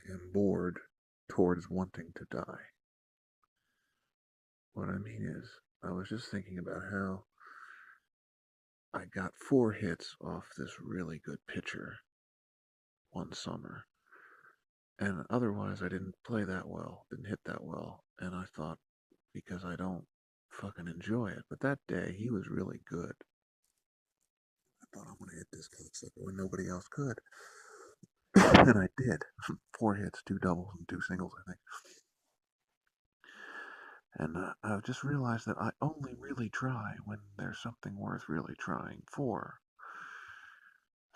am bored towards wanting to die. What I mean is, I was just thinking about how I got 4 hits off this really good pitcher one summer, and otherwise I didn't play that well, didn't hit that well, and I thought because I don't fucking enjoy it. But that day he was really good. I thought I'm gonna hit this cocksucker when nobody else could, and I did. 4 hits, 2 doubles, and 2 singles, I think. And I've just realized that I only really try when there's something worth really trying for.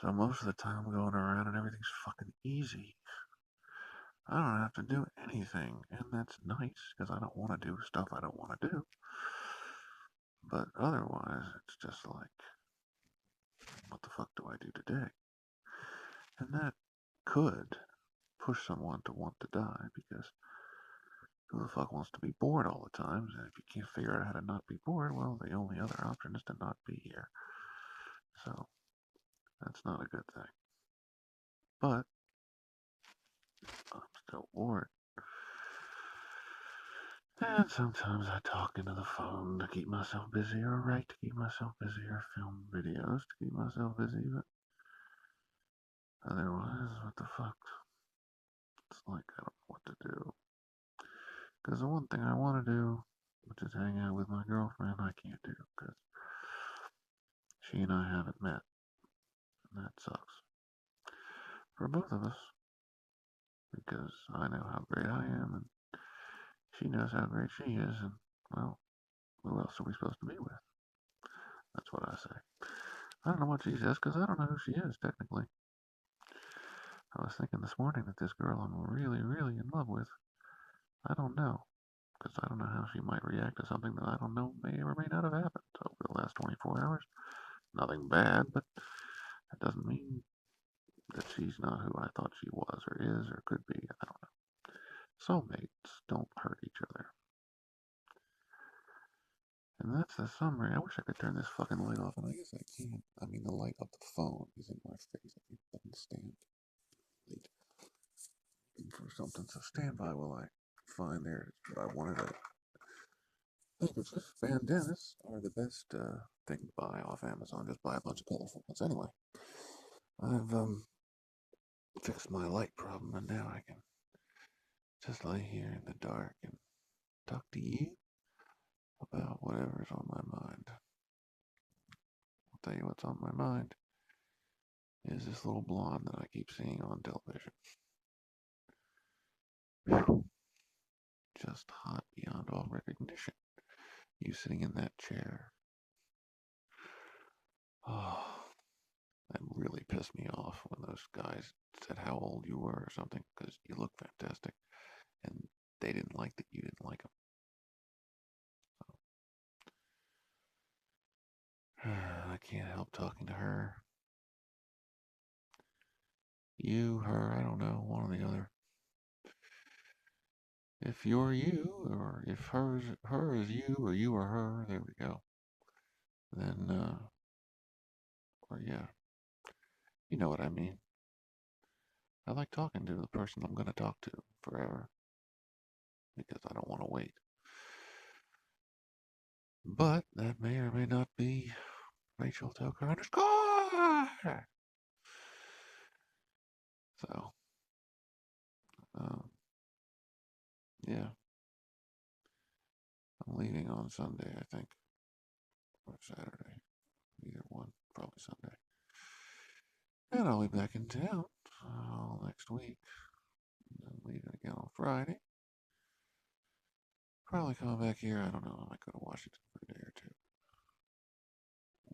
So most of the time I'm going around and everything's fucking easy. I don't have to do anything, and that's nice because I don't want to do stuff I don't want to do. But otherwise, it's just like, what the fuck do I do today? And that could push someone to want to die because who the fuck wants to be bored all the time? And if you can't figure out how to not be bored, well, the only other option is to not be here. So that's not a good thing. But I'm still bored. And sometimes I talk into the phone to keep myself busy, or write to keep myself busy, or film videos to keep myself busy, but otherwise, what the fuck? It's like I don't know what to do. Because the one thing I want to do, which is hang out with my girlfriend, I can't do because she and I haven't met, and that sucks. For both of us, because I know how great I am, and she knows how great she is, and, well, who else are we supposed to be with? That's what I say. I don't know what she says because I don't know who she is, technically. I was thinking this morning that this girl I'm really, really in love with, I don't know. Because I don't know how she might react to something that I don't know may or may not have happened over the last 24 hours. Nothing bad, but that doesn't mean that she's not who I thought she was or is or could be. I don't know. Soulmates don't hurt each other. And that's the summary. I wish I could turn this fucking light off, and I guess I can't. I mean, the light of the phone is in my face. I can't fucking stand late. Looking for something, so stand by while I find there what I wanted to. Handkerchief bandanas are the best thing to buy off Amazon. Just buy a bunch of colorful ones. Anyway, I've fixed my light problem, and now I can just lay here in the dark and talk to you about whatever's on my mind. I'll tell you what's on my mind is this little blonde that I keep seeing on television. Whew. Just hot beyond all recognition. You sitting in that chair. Oh, that really pissed me off when those guys said how old you were or something because you look fantastic. And they didn't like that you didn't like them. So, I can't help talking to her. You, her, I don't know, one or the other. If you're you, or if her is you, or you are her, there we go. Then, or yeah, you know what I mean. I like talking to the person I'm going to talk to forever because I don't want to wait. But that may or may not be Rachel Tucker underscore. So, um, yeah, I'm leaving on Sunday, I think, or Saturday. Either one, probably Sunday. And I'll be back in town next week. And then leaving again on Friday. Probably coming back here. I don't know. I might go to Washington for a day or two.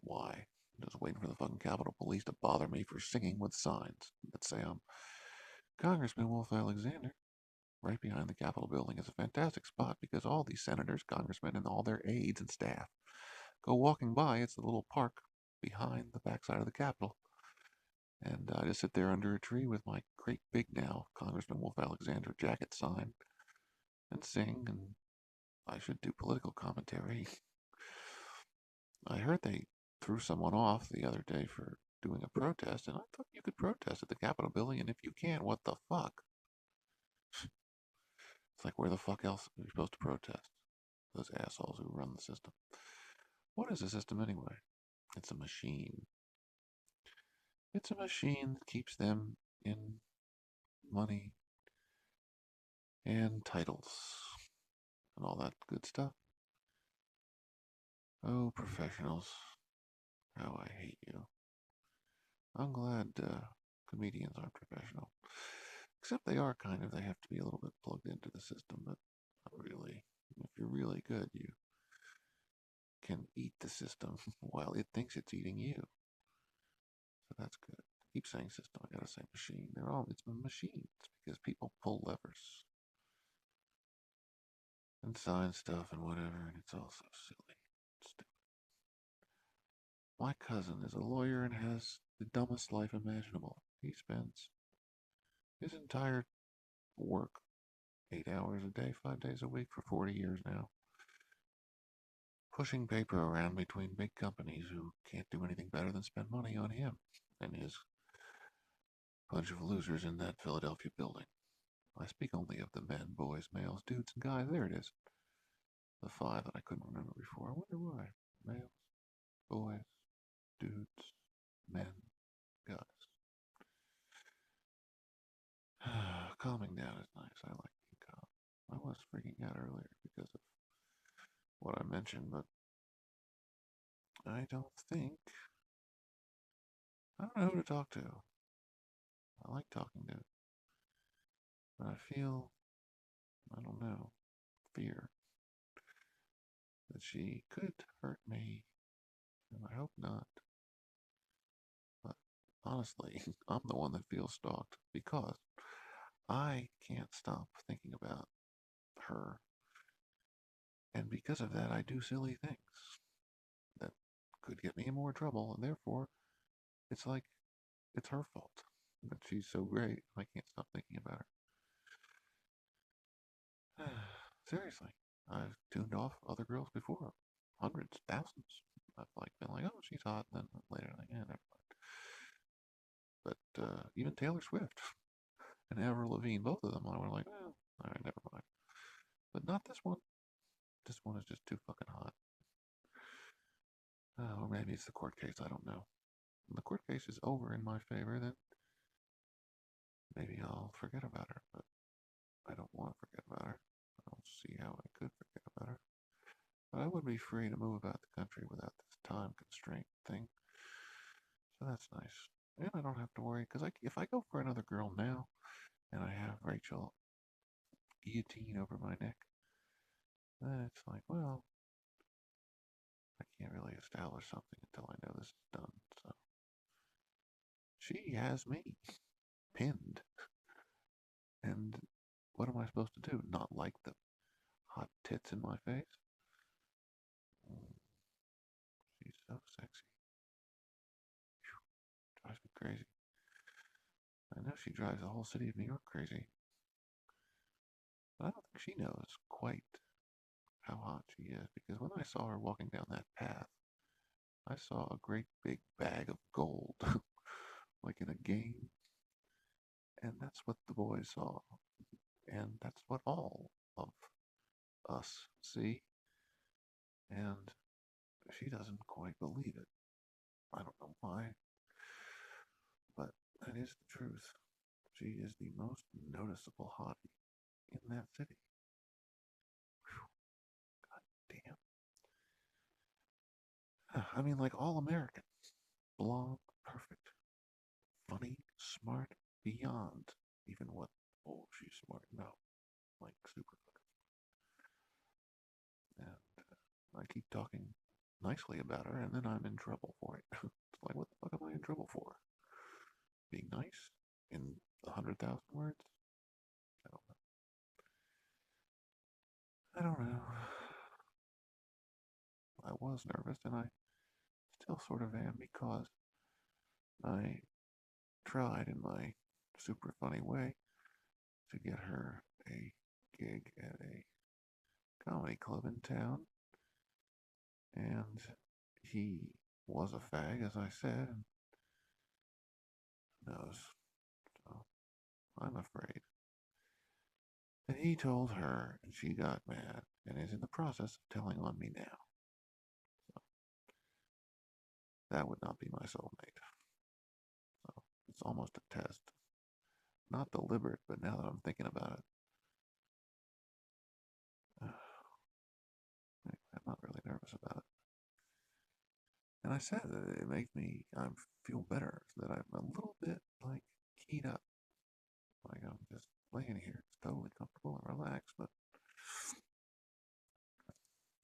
Why? I'm just waiting for the fucking Capitol Police to bother me for singing with signs that say I'm Congressman Wolf Alexander. Right behind the Capitol building is a fantastic spot because all these senators, congressmen, and all their aides and staff go walking by. It's the little park behind the backside of the Capitol. And I just sit there under a tree with my great big now Congressman Wolf Alexander jacket sign and sing, and I should do political commentary. I heard they threw someone off the other day for doing a protest, and I thought you could protest at the Capitol building, and if you can't, what the fuck? It's like, where the fuck else are you supposed to protest? Those assholes who run the system. What is a system anyway? It's a machine. It's a machine that keeps them in money and titles and all that good stuff. Oh, professionals. How I hate you. I'm glad comedians aren't professional. Except they are kind of. They have to be a little bit plugged into the system, but not really. If you're really good, you can eat the system while it thinks it's eating you. So that's good. I keep saying system. I gotta say machine. It's machines because people pull levers and sign stuff and whatever, and it's all so silly. Stupid. My cousin is a lawyer and has the dumbest life imaginable. He spends his entire work 8 hours a day, 5 days a week for 40 years now, pushing paper around between big companies who can't do anything better than spend money on him and his bunch of losers in that Philadelphia building. I speak only of the men, boys, males, dudes, and guys. There it is. The five that I couldn't remember before. I wonder why. Males, boys, dudes, men, guys. Calming down is nice. I like being calm. I was freaking out earlier because of what I mentioned, but I don't think. I don't know who to talk to. I like talking to, but I feel, I don't know, fear that she could hurt me, and I hope not. But honestly, I'm the one that feels stalked because I can't stop thinking about her. And because of that, I do silly things that could get me in more trouble. And therefore, it's like it's her fault that she's so great. I can't stop thinking about her. Seriously, I've tuned off other girls before. Hundreds, thousands. I've like been like, oh, she's hot. And then later, like, yeah, never mind. But even Taylor Swift and Avril Lavigne, both of them, I were like, well, all right, never mind. But not this one. This one is just too fucking hot. Or maybe it's the court case. I don't know. When the court case is over in my favor, then maybe I'll forget about her. But I don't want to forget about her. I don't see how I could forget about her. But I would be free to move about the country without this time constraint thing. So that's nice. And I don't have to worry because if I go for another girl now and I have Rachel guillotine over my neck, then it's like, well, I can't really establish something until I know this is done. So she has me pinned. And what am I supposed to do? Not like the hot tits in my face? Mm, she's so sexy. Drives me crazy. I know she drives the whole city of New York crazy. But I don't think she knows quite how hot she is because when I saw her walking down that path, I saw a great big bag of gold, like in a game. And that's what the boys saw. And that's what all of us see. And she doesn't quite believe it. I don't know why, but that is the truth. She is the most noticeable hottie in that city. Whew, God damn. I mean, like all American. Blonde, perfect, funny, smart, beyond even what, oh, she's smart. No, like super fucking. And I keep talking nicely about her, and then I'm in trouble for it. It's like, what the fuck am I in trouble for? Being nice in 100,000 words? I don't know. I don't know. I was nervous, and I still sort of am because I tried in my super funny way to get her a gig at a comedy club in town, and he was a fag, as I said, and knows. So I'm afraid. And he told her, and she got mad, and is in the process of telling on me now. So that would not be my soulmate. So it's almost a test. Not deliberate, but now that I'm thinking about it, I'm not really nervous about it. And I said that it makes me, I feel better, that I'm a little bit like keyed up. Like I'm just laying here, it's totally comfortable and relaxed, but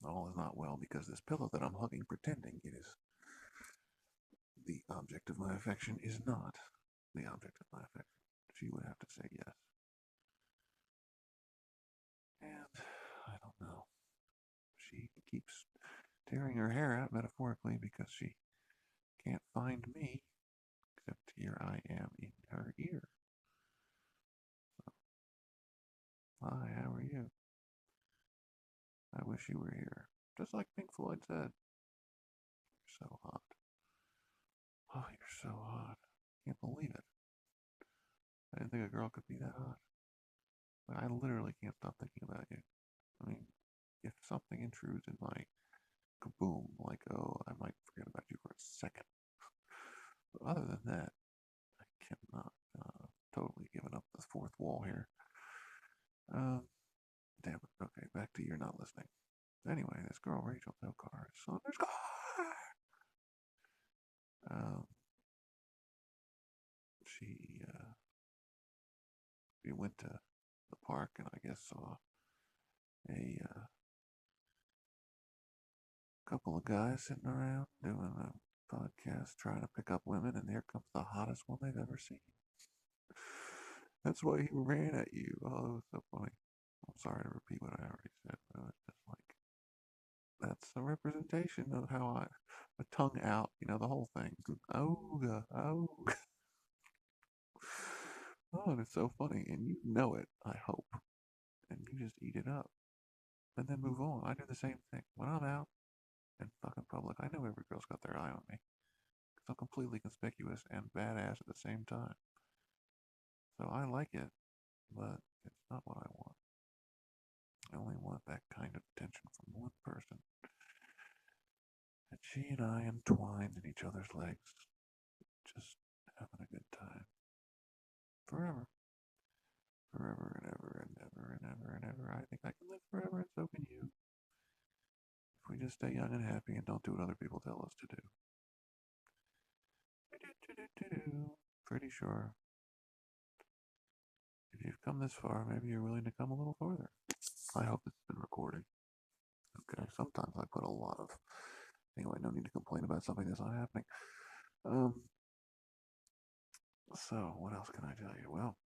all is not well because this pillow that I'm hugging, pretending it is the object of my affection, is not the object of my affection. She would have to say yes. And I don't know. She keeps tearing her hair out metaphorically because she can't find me, except here I am in her ear. Hi, how are you? I wish you were here. Just like Pink Floyd said. You're so hot. Oh, you're so hot. Can't believe it. I didn't think a girl could be that hot. But I literally can't stop thinking about you. I mean, if something intrudes in my kaboom, like, oh, I might forget about you for a second. But other than that, I cannot. Totally giving up the fourth wall here. Um, damn it. Okay, back to you're not listening. Anyway, this girl, Rachel Delcar, is so there's she we went to the park and I guess saw a couple of guys sitting around doing a podcast trying to pick up women, and here comes the hottest one they've ever seen. That's why he ran at you. Oh, it was so funny. I'm sorry to repeat what I already said, but it was just like that's a representation of how I a tongue out, the whole thing. Ooga, ooga. Oh, and it's so funny, and you know it, I hope, and you just eat it up, and then move on. I do the same thing when I'm out in fucking public. I know every girl's got their eye on me because I'm completely conspicuous and badass at the same time. So I like it, but it's not what I want. I only want that kind of attention from one person. And she and I entwined in each other's legs, just having a good time. Forever. Forever and ever and ever and ever and ever. I think I can live forever, and so can you. If we just stay young and happy and don't do what other people tell us to do. Pretty sure if you've come this far, maybe you're willing to come a little farther. I hope it's been recording. Okay, sometimes I put a lot of. Anyway, no need to complain about something that's not happening. So, what else can I tell you? Well,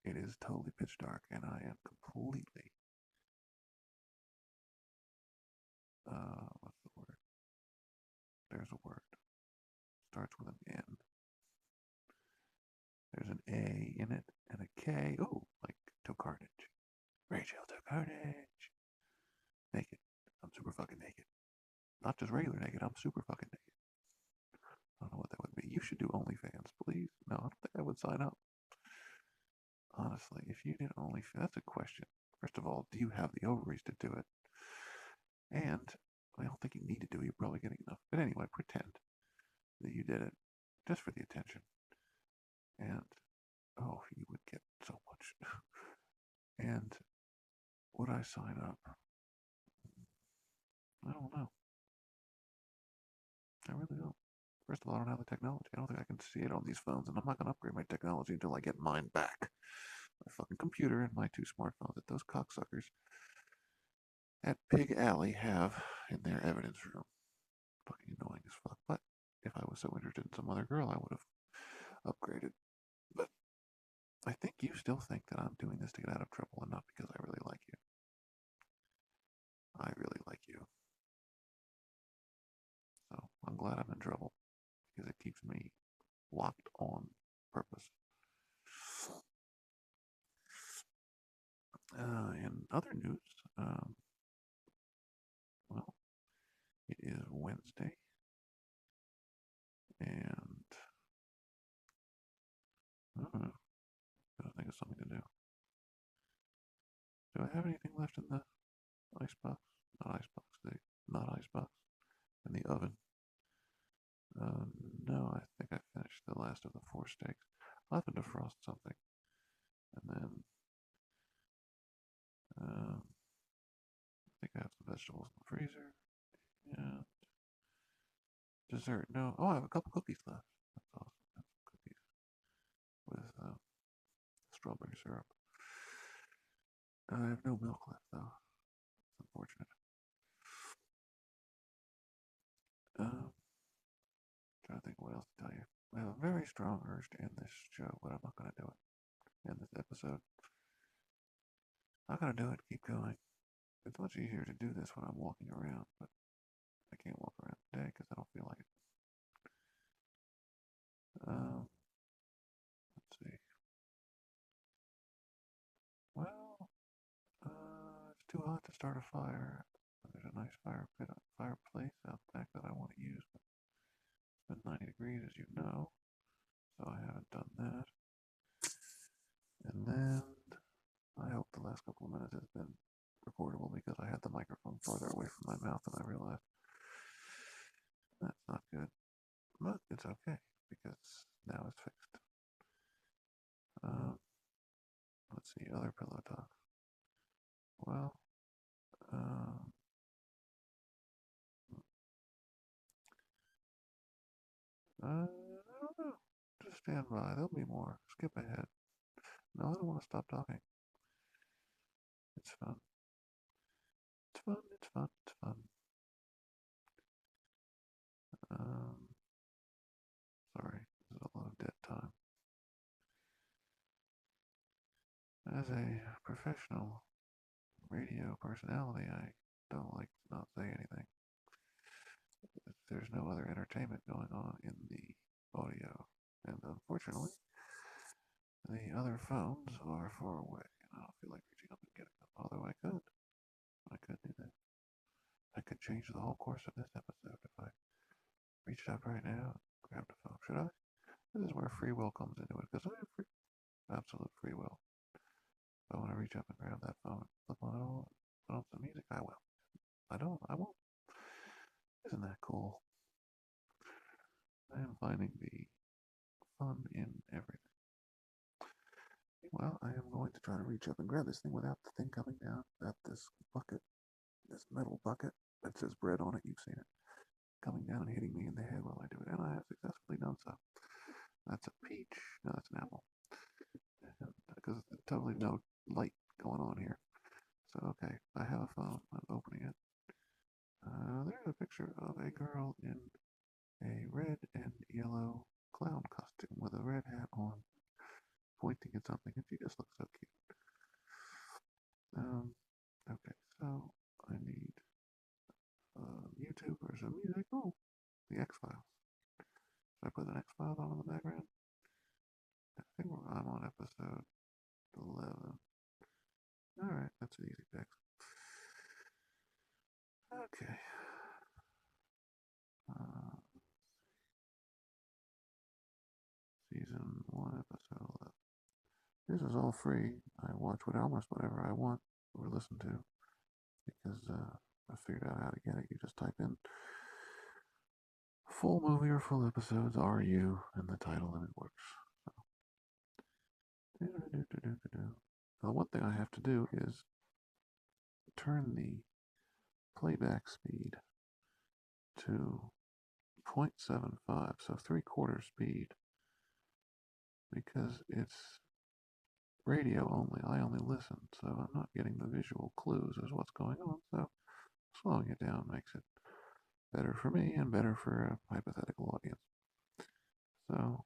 it is totally pitch dark, and I am completely. What's the word? There's a word. Starts with an N. There's an A in it and a K. Oh, like to carnage. Rachel to carnage. Naked. I'm super fucking naked. Not just regular naked, I'm super fucking naked. I don't know what that would be. You should do OnlyFans, please. No, I don't think I would sign up. Honestly, if you did OnlyFans, that's a question. First of all, do you have the ovaries to do it? And I don't think you need to do it. You're probably getting enough. But anyway, pretend that you did it just for the attention. And, oh, you would get so much. And would I sign up? I don't know. I really don't. First of all, I don't have the technology. I don't think I can see it on these phones, and I'm not going to upgrade my technology until I get mine back. My fucking computer and my two smartphones that those cocksuckers at Pig Alley have in their evidence room. Fucking annoying as fuck. But if I was so interested in some other girl, I would have upgraded. But I think you still think that I'm doing this to get out of trouble and not because I really like you. I really like you. So I'm glad I'm in trouble because it keeps me locked on purpose. In other news, well, it is Wednesday, and I don't know, gotta think of something to do. Do I have anything left in the icebox? Not icebox. In the oven. No, I think I finished the last of the 4 steaks. I'll have to defrost something. And then, I think I have some vegetables in the freezer. Yeah. Dessert. No. Oh, I have a couple cookies left. That's awesome. I have some cookies with strawberry syrup. I have no milk left, though. It's unfortunate. Trying to think what else to tell you. I have a very strong urge to end this show, but I'm not going to do it. End this episode. I'm not going to do it. Keep going. It's much easier to do this when I'm walking around, but I can't walk around today because I don't feel like it. Let's see. Well, it's too hot to start a fire. There's a nice fireplace out back that I want to use, but it's been 90 degrees, as you know, so I haven't done that. And then I hope the last couple of minutes has been recordable because I had the microphone farther away from my mouth than I realized. That's not good, but it's okay because now it's fixed. Let's see, other pillow talk. Well, I don't know. Just stand by. There'll be more. Skip ahead. No, I don't want to stop talking. It's fun. It's fun. It's fun. It's fun. Sorry, there's a lot of dead time. As a professional radio personality, I don't like to not say anything. There's no other entertainment going on in the audio, and unfortunately, the other phones are far away, and I don't feel like reaching up and getting them. Although I could do that. I could change the whole course of this episode if I reached up right now, grabbed the phone. Should I? This is where free will comes into it, because I have absolute free will. If I want to reach up and grab that phone, flip on it all, put on some music, I will. I don't, I won't. Isn't that cool? I am finding the fun in everything. Well, I am going to try to reach up and grab this thing without the thing coming down at this bucket, this metal bucket that says bread on it. You've seen it coming down and hitting me in the head while I do it, and I have successfully done so. That's a peach. No, that's an apple. Because there's totally no light going on here. So, okay, I have a phone. I'm opening it. There's a picture of a girl in a red and yellow clown costume with a red hat on, pointing at something, and she just looks so cute. Okay, so I need YouTube or some music. Oh, the X-Files. Should I put an X-Files on in the background? I think I'm on episode 11. Alright, that's an easy fix. Okay. Season 1, episode 11. This is all free. I watch almost whatever I want or listen to because I figured out how to get it. You just type in full movie or full episodes, RU, and the title, and it works. So the one thing I have to do is turn the playback speed to 0.75, so 3/4 speed, because it's radio only. I only listen, so I'm not getting the visual clues as what's going on. So slowing it down makes it better for me and better for a hypothetical audience. So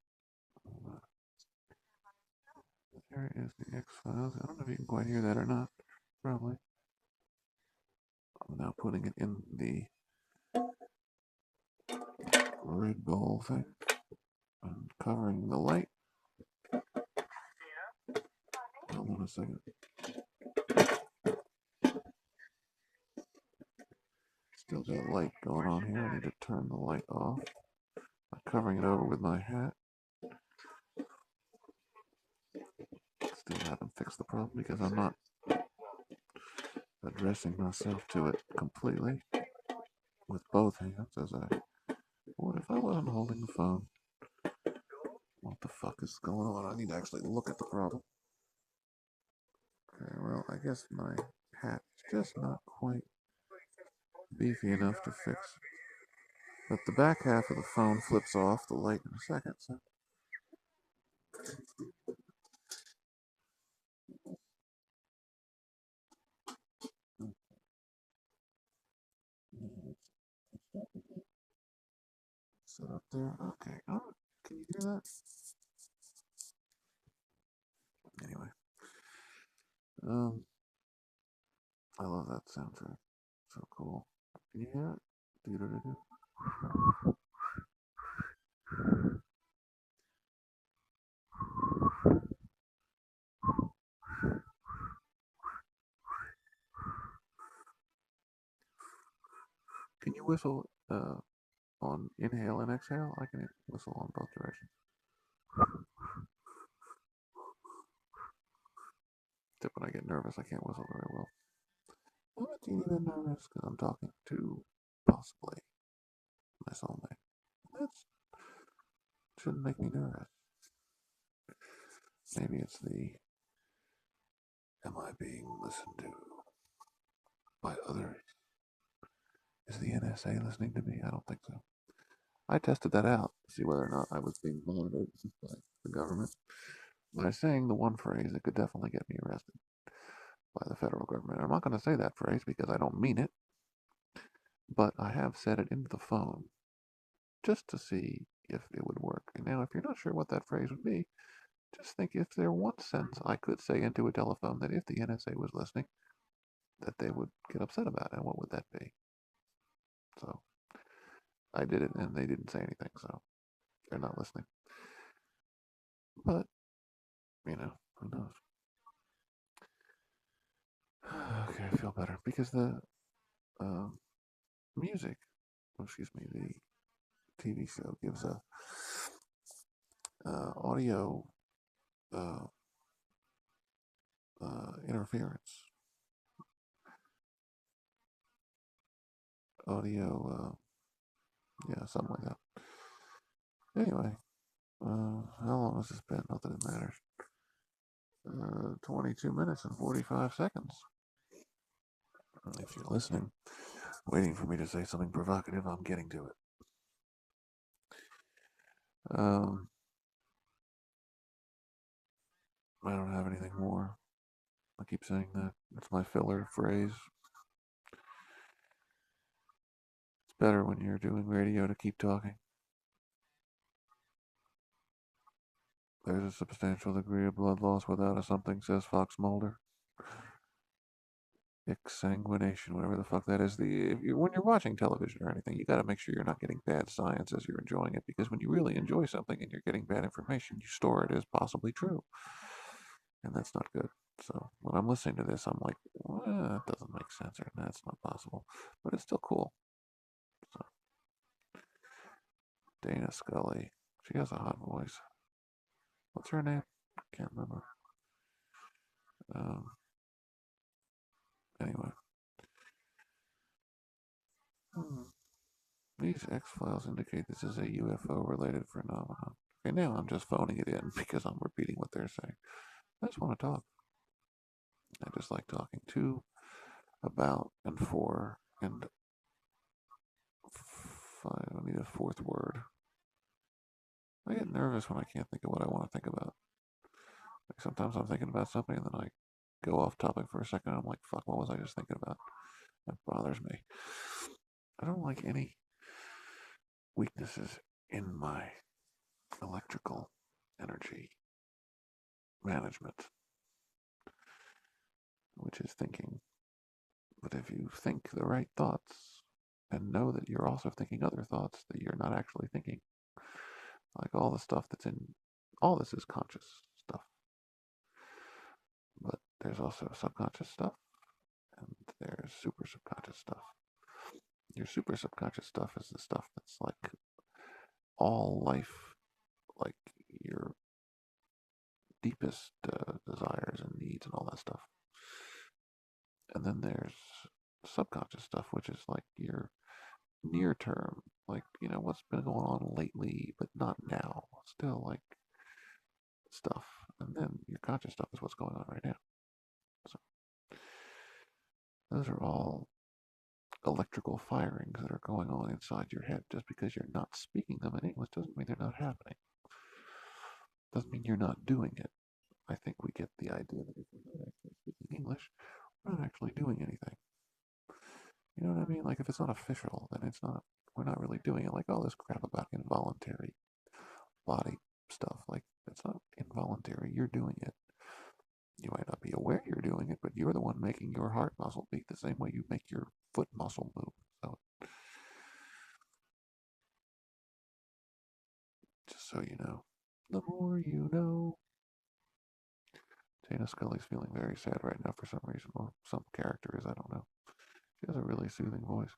there is the X-Files. I don't know if you can quite hear that or not. Probably. I'm now putting it in the red bowl thing. I'm covering the light. Hold on a second. Still got light going on here. I need to turn the light off by covering it over with my hat. Still haven't fixed the problem because I'm not addressing myself to it completely with both hands as I. What if I wasn't holding the phone? What the fuck is going on? I need to actually look at the problem. Okay, well, I guess my hat is just not quite beefy enough to fix. But the back half of the phone flips off the light in a second, so. Set up there. Okay. Oh, can you hear that? Anyway. I love that soundtrack. So cool. Can you hear it? Do-do-do-do. Can you whistle on inhale and exhale? I can whistle on both directions. Except when I get nervous, I can't whistle very well. I'm a teeny bit nervous because I'm talking to possibly my soulmate. That shouldn't make me nervous. Maybe it's the am I being listened to by others? Is the NSA listening to me? I don't think so. I tested that out to see whether or not I was being monitored by the government. By saying the one phrase that could definitely get me arrested by the federal government. I'm not going to say that phrase because I don't mean it, but I have said it into the phone just to see if it would work. And now, if you're not sure what that phrase would be, just think if there one sentence I could say into a telephone that if the NSA was listening, that they would get upset about, and what would that be? So I did it, and they didn't say anything, so they're not listening. But who knows? Okay, I feel better because the music, excuse me, the TV show gives a audio uh, interference, audio, yeah, something like that. Anyway, how long has this been? Not that it matters. 22 minutes and 45 seconds. If you're listening, waiting for me to say something provocative, I'm getting to it. I don't have anything more. I keep saying that. It's my filler phrase. It's better when you're doing radio to keep talking. There's a substantial degree of blood loss without a something, says Fox Mulder. Exsanguination, whatever the fuck that is. When you're watching television or anything, you got to make sure you're not getting bad science as you're enjoying it, because when you really enjoy something and you're getting bad information, you store it as possibly true, and that's not good. So when I'm listening to this, I'm like, well, that doesn't make sense, or that's not possible, but it's still cool. So Dana Scully, she has a hot voice. What's her name? Can't remember. Anyway. These X-Files indicate this is a UFO-related phenomenon. Okay, now I'm just phoning it in because I'm repeating what they're saying. I just want to talk. I just like talking to, about, and for, and I need a fourth word. I get nervous when I can't think of what I want to think about. Like sometimes I'm thinking about something and then I go off topic for a second and I'm like, fuck, what was I just thinking about? That bothers me. I don't like any weaknesses in my electrical energy management, which is thinking. But if you think the right thoughts and know that you're also thinking other thoughts that you're not actually thinking, like all the stuff that's in all this is conscious stuff, but there's also subconscious stuff and there's super subconscious stuff. Your super subconscious stuff is the stuff that's like all life, like your deepest desires and needs and all that stuff. And then there's subconscious stuff, which is like your near term, like, what's been going on lately, but not now. Still like stuff. And then your conscious stuff is what's going on right now. So those are all electrical firings that are going on inside your head. Just because you're not speaking them in English doesn't mean they're not happening. Doesn't mean you're not doing it. I think we get the idea that if we're not actually speaking English, we're not actually doing anything. You know what I mean? Like if it's not official, then it's not. We're not really doing it. Like all this crap about involuntary body stuff. Like it's not involuntary. You're doing it. You might not be aware you're doing it, but you're the one making your heart muscle beat the same way you make your foot muscle move. So just so you know, the more you know. Dana Scully's feeling very sad right now for some reason, or some character is, I don't know. She has a really soothing voice.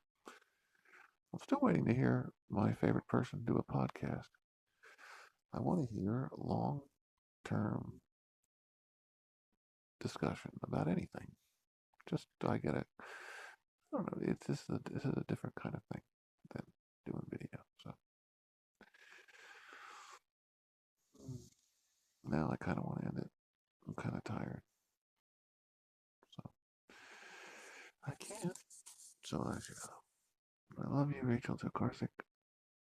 I'm still waiting to hear my favorite person do a podcast. I want to hear long term discussion about anything. Just I get it. I don't know. This is a different kind of thing than doing video. So now I kind of want to end it. I'm kind of tired, so I can't. So as you know, I love you, Rachel Tokarczyk.